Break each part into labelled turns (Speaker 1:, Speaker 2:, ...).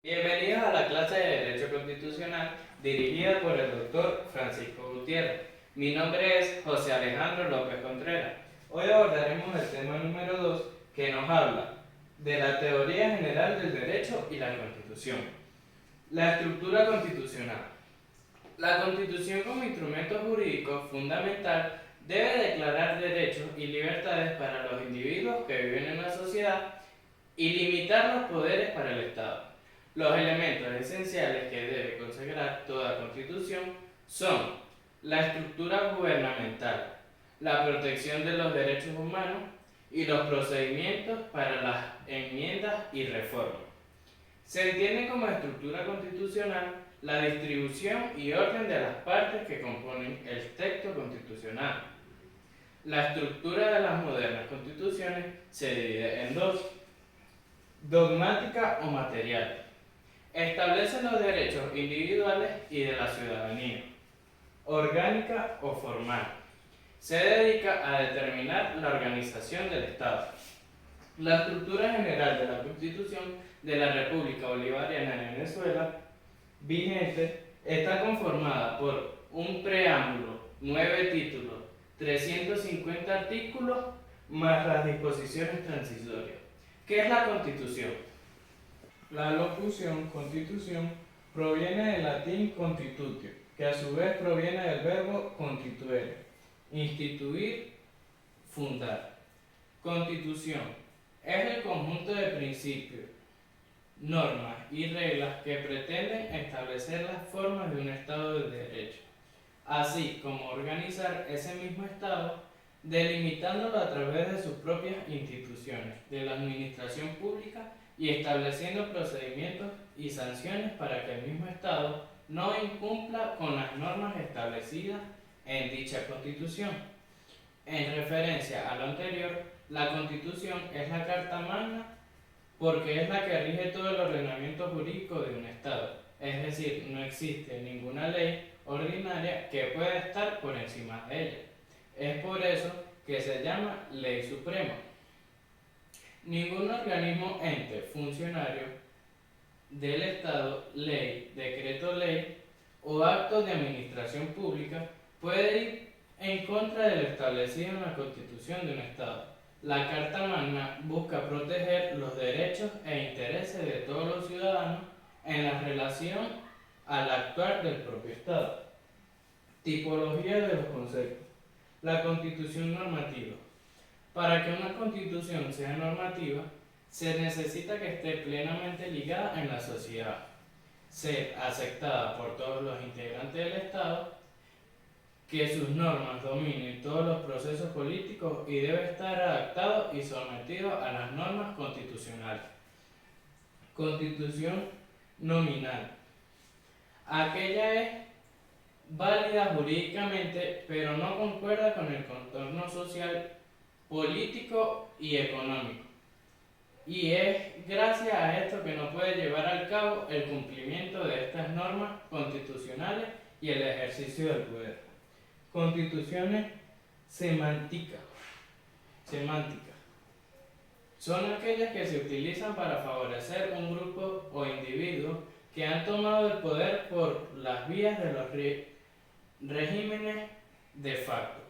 Speaker 1: Bienvenidos a la clase de Derecho Constitucional dirigida por el doctor Francisco Gutiérrez. Mi nombre es José Alejandro López Contreras. Hoy abordaremos el tema número 2 que nos habla de la teoría general del derecho y la Constitución. La estructura constitucional. La Constitución como instrumento jurídico fundamental debe declarar derechos y libertades para los individuos que viven en la sociedad y limitar los poderes para el Estado. Los elementos esenciales que debe consagrar toda Constitución son la estructura gubernamental, la protección de los derechos humanos y los procedimientos para las enmiendas y reformas. Se entiende como estructura constitucional la distribución y orden de las partes que componen el texto constitucional. La estructura de las modernas constituciones se divide en dos: dogmática o material. Establece los derechos individuales y de la ciudadanía. Orgánica o formal. Se dedica a determinar la organización del Estado. La estructura general de la Constitución de la República Bolivariana de Venezuela, vigente, está conformada por un preámbulo, 9 títulos, 350 artículos, más las disposiciones transitorias. ¿Qué es la Constitución? La locución constitución proviene del latín constitutio, que a su vez proviene del verbo constituere, instituir, fundar. Constitución es el conjunto de principios, normas y reglas que pretenden establecer las formas de un Estado de derecho, así como organizar ese mismo Estado, delimitándolo a través de sus propias instituciones, de la administración pública y estableciendo procedimientos y sanciones para que el mismo Estado no incumpla con las normas establecidas en dicha Constitución. En referencia a lo anterior, la Constitución es la Carta Magna porque es la que rige todo el ordenamiento jurídico de un Estado, es decir, no existe ninguna ley ordinaria que pueda estar por encima de ella. Es por eso que se llama Ley Suprema. Ningún organismo, ente, funcionario del Estado, ley, decreto ley o acto de administración pública puede ir en contra de lo establecido en la Constitución de un Estado. La Carta Magna busca proteger los derechos e intereses de todos los ciudadanos en la relación al actuar del propio Estado. Tipología de los conceptos. La Constitución normativa. Para que una Constitución sea normativa, se necesita que esté plenamente ligada en la sociedad, ser aceptada por todos los integrantes del Estado, que sus normas dominen todos los procesos políticos y debe estar adaptado y sometido a las normas constitucionales. Constitución nominal. Aquella es válida jurídicamente, pero no concuerda con el contorno social, político y económico. Y es gracias a esto que no puede llevar al cabo el cumplimiento de estas normas constitucionales y el ejercicio del poder. Constituciones semánticas. Son aquellas que se utilizan para favorecer un grupo o individuos que han tomado el poder por las vías de los regímenes de facto,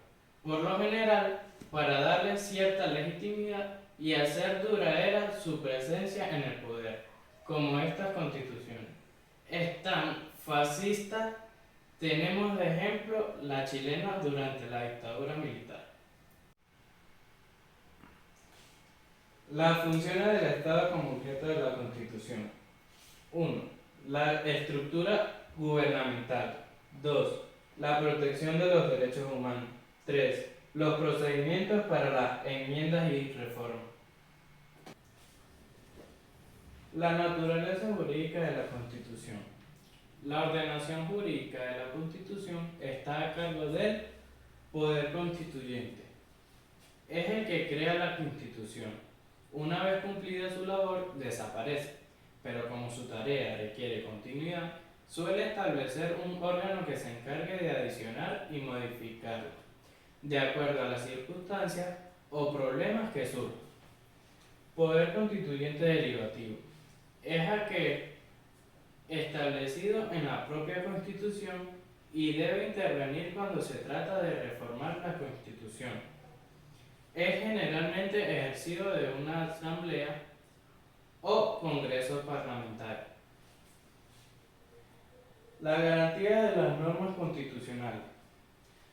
Speaker 1: por lo general para darle cierta legitimidad y hacer duradera su presencia en el poder, como estas constituciones. Están fascistas, tenemos de ejemplo la chilena durante la dictadura militar. Las funciones del Estado como objeto de la Constitución. 1. La estructura gubernamental. 2. La protección de los derechos humanos. 3. Los procedimientos para las enmiendas y reformas. La naturaleza jurídica de la Constitución. La ordenación jurídica de la Constitución está a cargo del Poder Constituyente. Es el que crea la Constitución. Una vez cumplida su labor, desaparece, pero como su tarea requiere continuidad, suele establecer un órgano que se encargue de adicionar y modificarlo, de acuerdo a las circunstancias o problemas que surjan. Poder Constituyente derivativo. Es aquel establecido en la propia Constitución y debe intervenir cuando se trata de reformar la Constitución. Es generalmente ejercido de una asamblea o congreso parlamentario. La garantía de las normas constitucionales.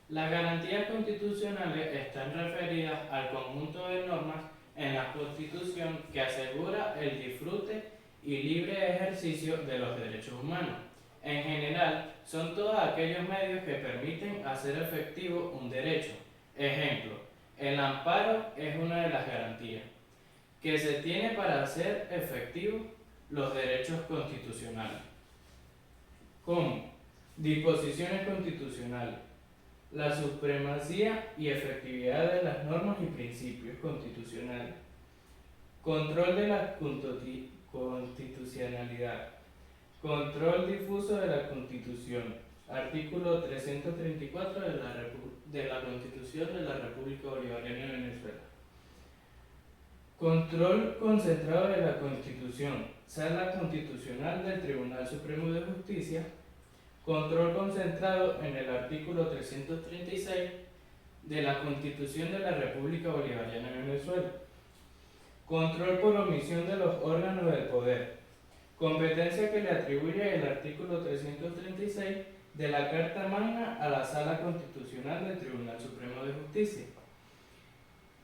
Speaker 1: Las garantías constitucionales están referidas al conjunto de normas en la Constitución que asegura el disfrute y libre ejercicio de los derechos humanos. En general, son todos aquellos medios que permiten hacer efectivo un derecho. Ejemplo, el amparo es una de las garantías que se tiene para hacer efectivos los derechos constitucionales. ¿Cómo? Disposiciones constitucionales. La supremacía y efectividad de las normas y principios constitucionales. Control de la constitucionalidad. Control difuso de la Constitución. Artículo 334 de la Constitución de la República Bolivariana de Venezuela. Control concentrado de la Constitución. Sala Constitucional del Tribunal Supremo de Justicia. Control concentrado en el artículo 336 de la Constitución de la República Bolivariana de Venezuela. Control por omisión de los órganos del poder. Competencia que le atribuye el artículo 336 de la Carta Magna a la Sala Constitucional del Tribunal Supremo de Justicia.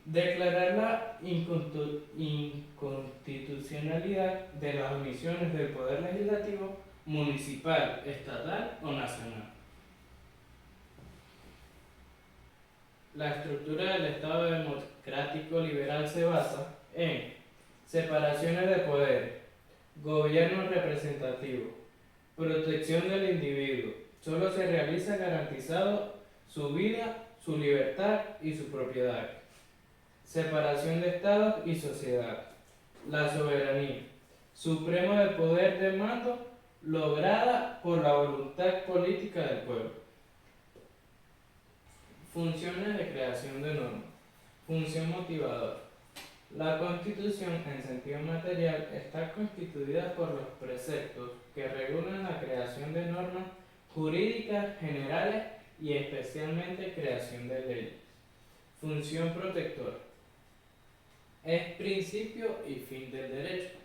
Speaker 1: Declarar la inconstitucionalidad de las omisiones del Poder Legislativo municipal, estatal o nacional. La estructura del Estado democrático liberal se basa en separaciones de poderes, gobierno representativo, protección del individuo. Solo se realiza garantizado su vida, su libertad y su propiedad. Separación de Estado y sociedad. La soberanía, supremo del poder de mando, lograda por la voluntad política del pueblo. Funciones de creación de normas. Función motivadora. La Constitución, en sentido material, está constituida por los preceptos que regulan la creación de normas jurídicas generales y especialmente creación de leyes. Función protectora. Es principio y fin del derecho.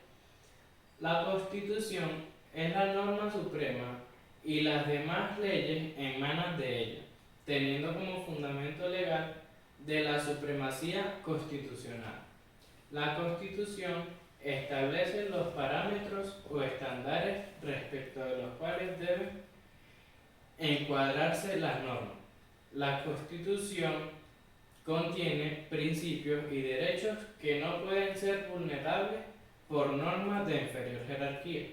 Speaker 1: La Constitución es la norma suprema y las demás leyes emanan de ella, teniendo como fundamento legal de la supremacía constitucional. La Constitución establece los parámetros o estándares respecto de los cuales deben encuadrarse las normas. La Constitución contiene principios y derechos que no pueden ser vulnerables por normas de inferior jerarquía.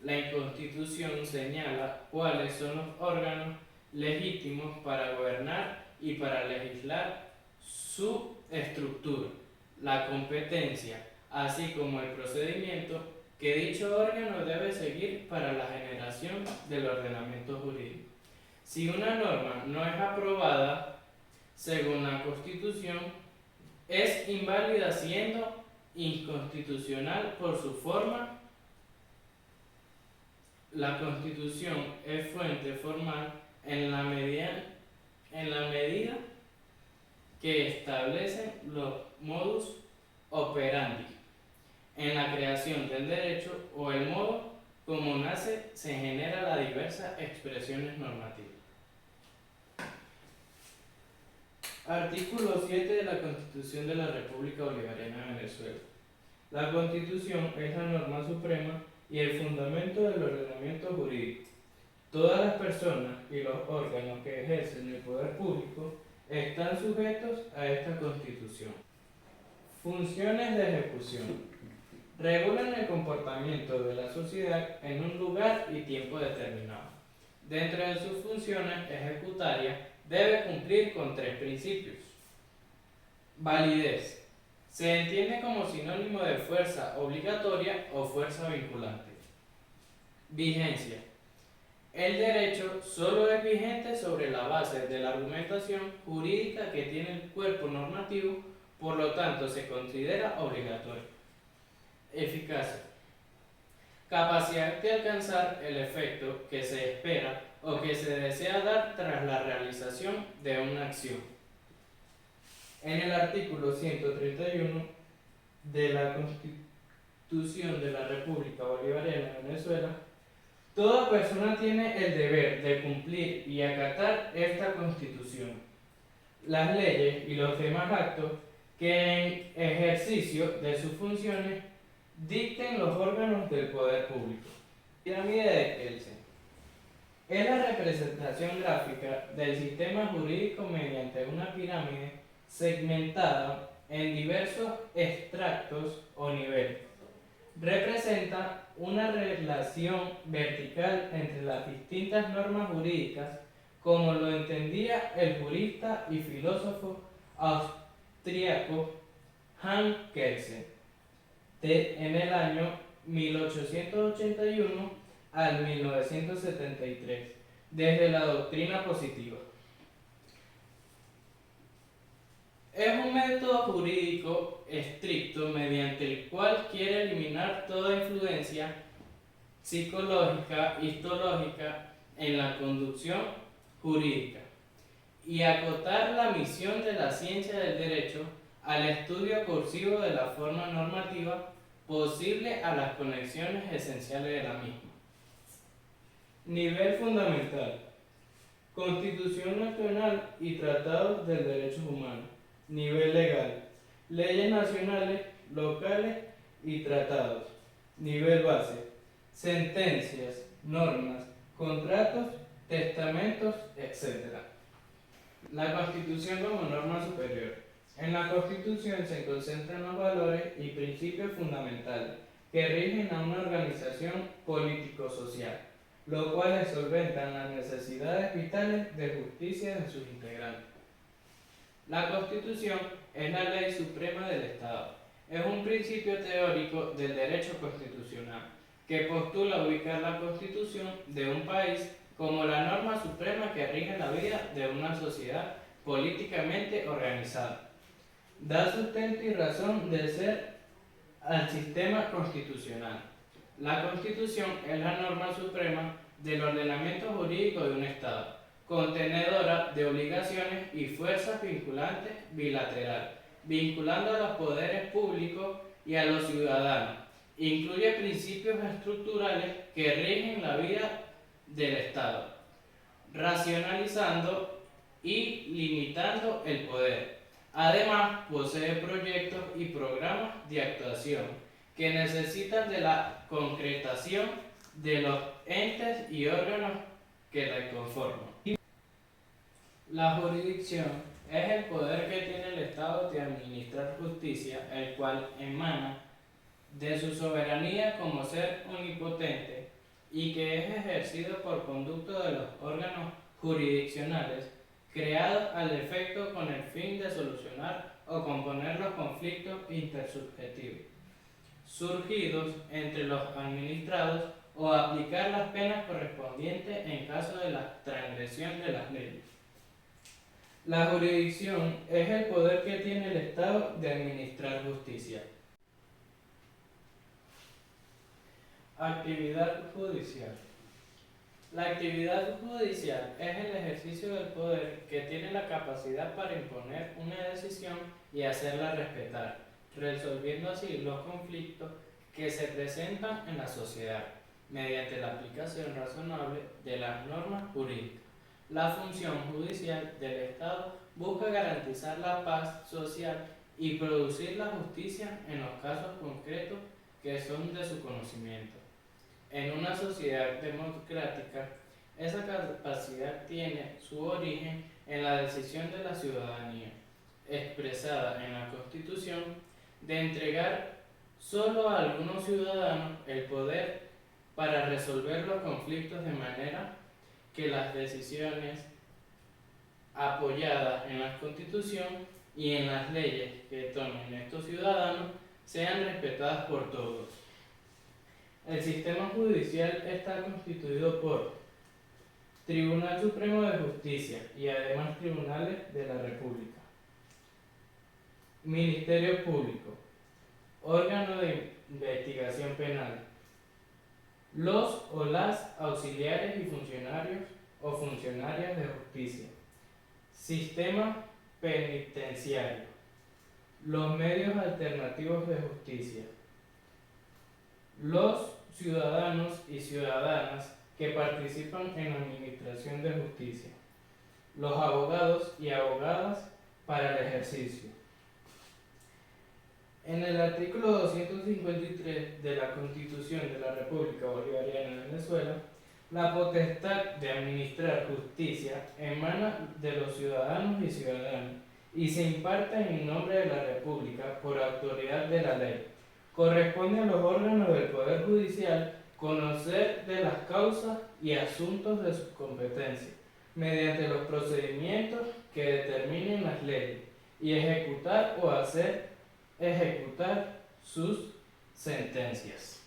Speaker 1: La Constitución señala cuáles son los órganos legítimos para gobernar y para legislar, su estructura, la competencia, así como el procedimiento que dicho órgano debe seguir para la generación del ordenamiento jurídico. Si una norma no es aprobada según la Constitución, es inválida siendo inconstitucional por su forma. La Constitución es fuente formal en la medida que establecen los modus operandi en la creación del derecho o el modo como nace se genera las diversas expresiones normativas. Artículo 7 de la Constitución de la República Bolivariana de Venezuela. La Constitución es la norma suprema y el fundamento del ordenamiento jurídico. Todas las personas y los órganos que ejercen el poder público están sujetos a esta Constitución. Funciones de ejecución. Regulan el comportamiento de la sociedad en un lugar y tiempo determinado. Dentro de sus funciones ejecutarias debe cumplir con 3 principios. Validez. Se entiende como sinónimo de fuerza obligatoria o fuerza vinculante. Vigencia. El derecho solo es vigente sobre la base de la argumentación jurídica que tiene el cuerpo normativo, por lo tanto se considera obligatorio. Eficacia. Capacidad de alcanzar el efecto que se espera o que se desea dar tras la realización de una acción. En el artículo 131 de la Constitución de la República Bolivariana de Venezuela, toda persona tiene el deber de cumplir y acatar esta Constitución, las leyes y los demás actos que en ejercicio de sus funciones dicten los órganos del poder público. Pirámide de Kelsen es la representación gráfica del sistema jurídico mediante una pirámide segmentada en diversos extractos o niveles. Representa una relación vertical entre las distintas normas jurídicas, como lo entendía el jurista y filósofo austríaco Hans Kelsen en el año 1881 al 1973, desde la doctrina positiva. Es un método jurídico estricto mediante el cual quiere eliminar toda influencia psicológica, histológica en la conducción jurídica y acotar la misión de la ciencia del derecho al estudio cursivo de la forma normativa posible a las conexiones esenciales de la misma. Nivel fundamental: Constitución Nacional y Tratados del Derecho Humano. Nivel legal: leyes nacionales, locales y tratados. Nivel base: sentencias, normas, contratos, testamentos, etc. La Constitución como norma superior. En la Constitución se concentran los valores y principios fundamentales que rigen a una organización político-social, lo cual solventan las necesidades vitales de justicia de sus integrantes. La Constitución es la ley suprema del Estado. Es un principio teórico del derecho constitucional que postula ubicar la Constitución de un país como la norma suprema que rige la vida de una sociedad políticamente organizada. Da sustento y razón de ser al sistema constitucional. La Constitución es la norma suprema del ordenamiento jurídico de un Estado, contenedora de obligaciones y fuerzas vinculantes bilateral, vinculando a los poderes públicos y a los ciudadanos. Incluye principios estructurales que rigen la vida del Estado, racionalizando y limitando el poder. Además, posee proyectos y programas de actuación que necesitan de la concretación de los entes y órganos que la conforman. La jurisdicción es el poder que tiene el Estado de administrar justicia, el cual emana de su soberanía como ser omnipotente y que es ejercido por conducto de los órganos jurisdiccionales creados al efecto con el fin de solucionar o componer los conflictos intersubjetivos surgidos entre los administrados o aplicar las penas correspondientes en caso de la transgresión de las leyes. La jurisdicción es el poder que tiene el Estado de administrar justicia. Actividad judicial. La actividad judicial es el ejercicio del poder que tiene la capacidad para imponer una decisión y hacerla respetar, resolviendo así los conflictos que se presentan en la sociedad, mediante la aplicación razonable de las normas jurídicas. La función judicial del Estado busca garantizar la paz social y producir la justicia en los casos concretos que son de su conocimiento. En una sociedad democrática, esa capacidad tiene su origen en la decisión de la ciudadanía, expresada en la Constitución, de entregar solo a algunos ciudadanos el poder para resolver los conflictos de manera que las decisiones apoyadas en la Constitución y en las leyes que tomen estos ciudadanos sean respetadas por todos. El sistema judicial está constituido por Tribunal Supremo de Justicia y además tribunales de la República, Ministerio Público, órgano de investigación penal, Los o las auxiliares y funcionarios o funcionarias de justicia. Sistema penitenciario. Los medios alternativos de justicia. Los ciudadanos y ciudadanas que participan en la administración de justicia. Los abogados y abogadas para el ejercicio. En el artículo 253 de la Constitución de la República Bolivariana de Venezuela, la potestad de administrar justicia emana de los ciudadanos y ciudadanas y se imparte en nombre de la República por autoridad de la ley. Corresponde a los órganos del Poder Judicial conocer de las causas y asuntos de sus competencias, mediante los procedimientos que determinen las leyes, y ejecutar o hacer ejecutar sus sentencias.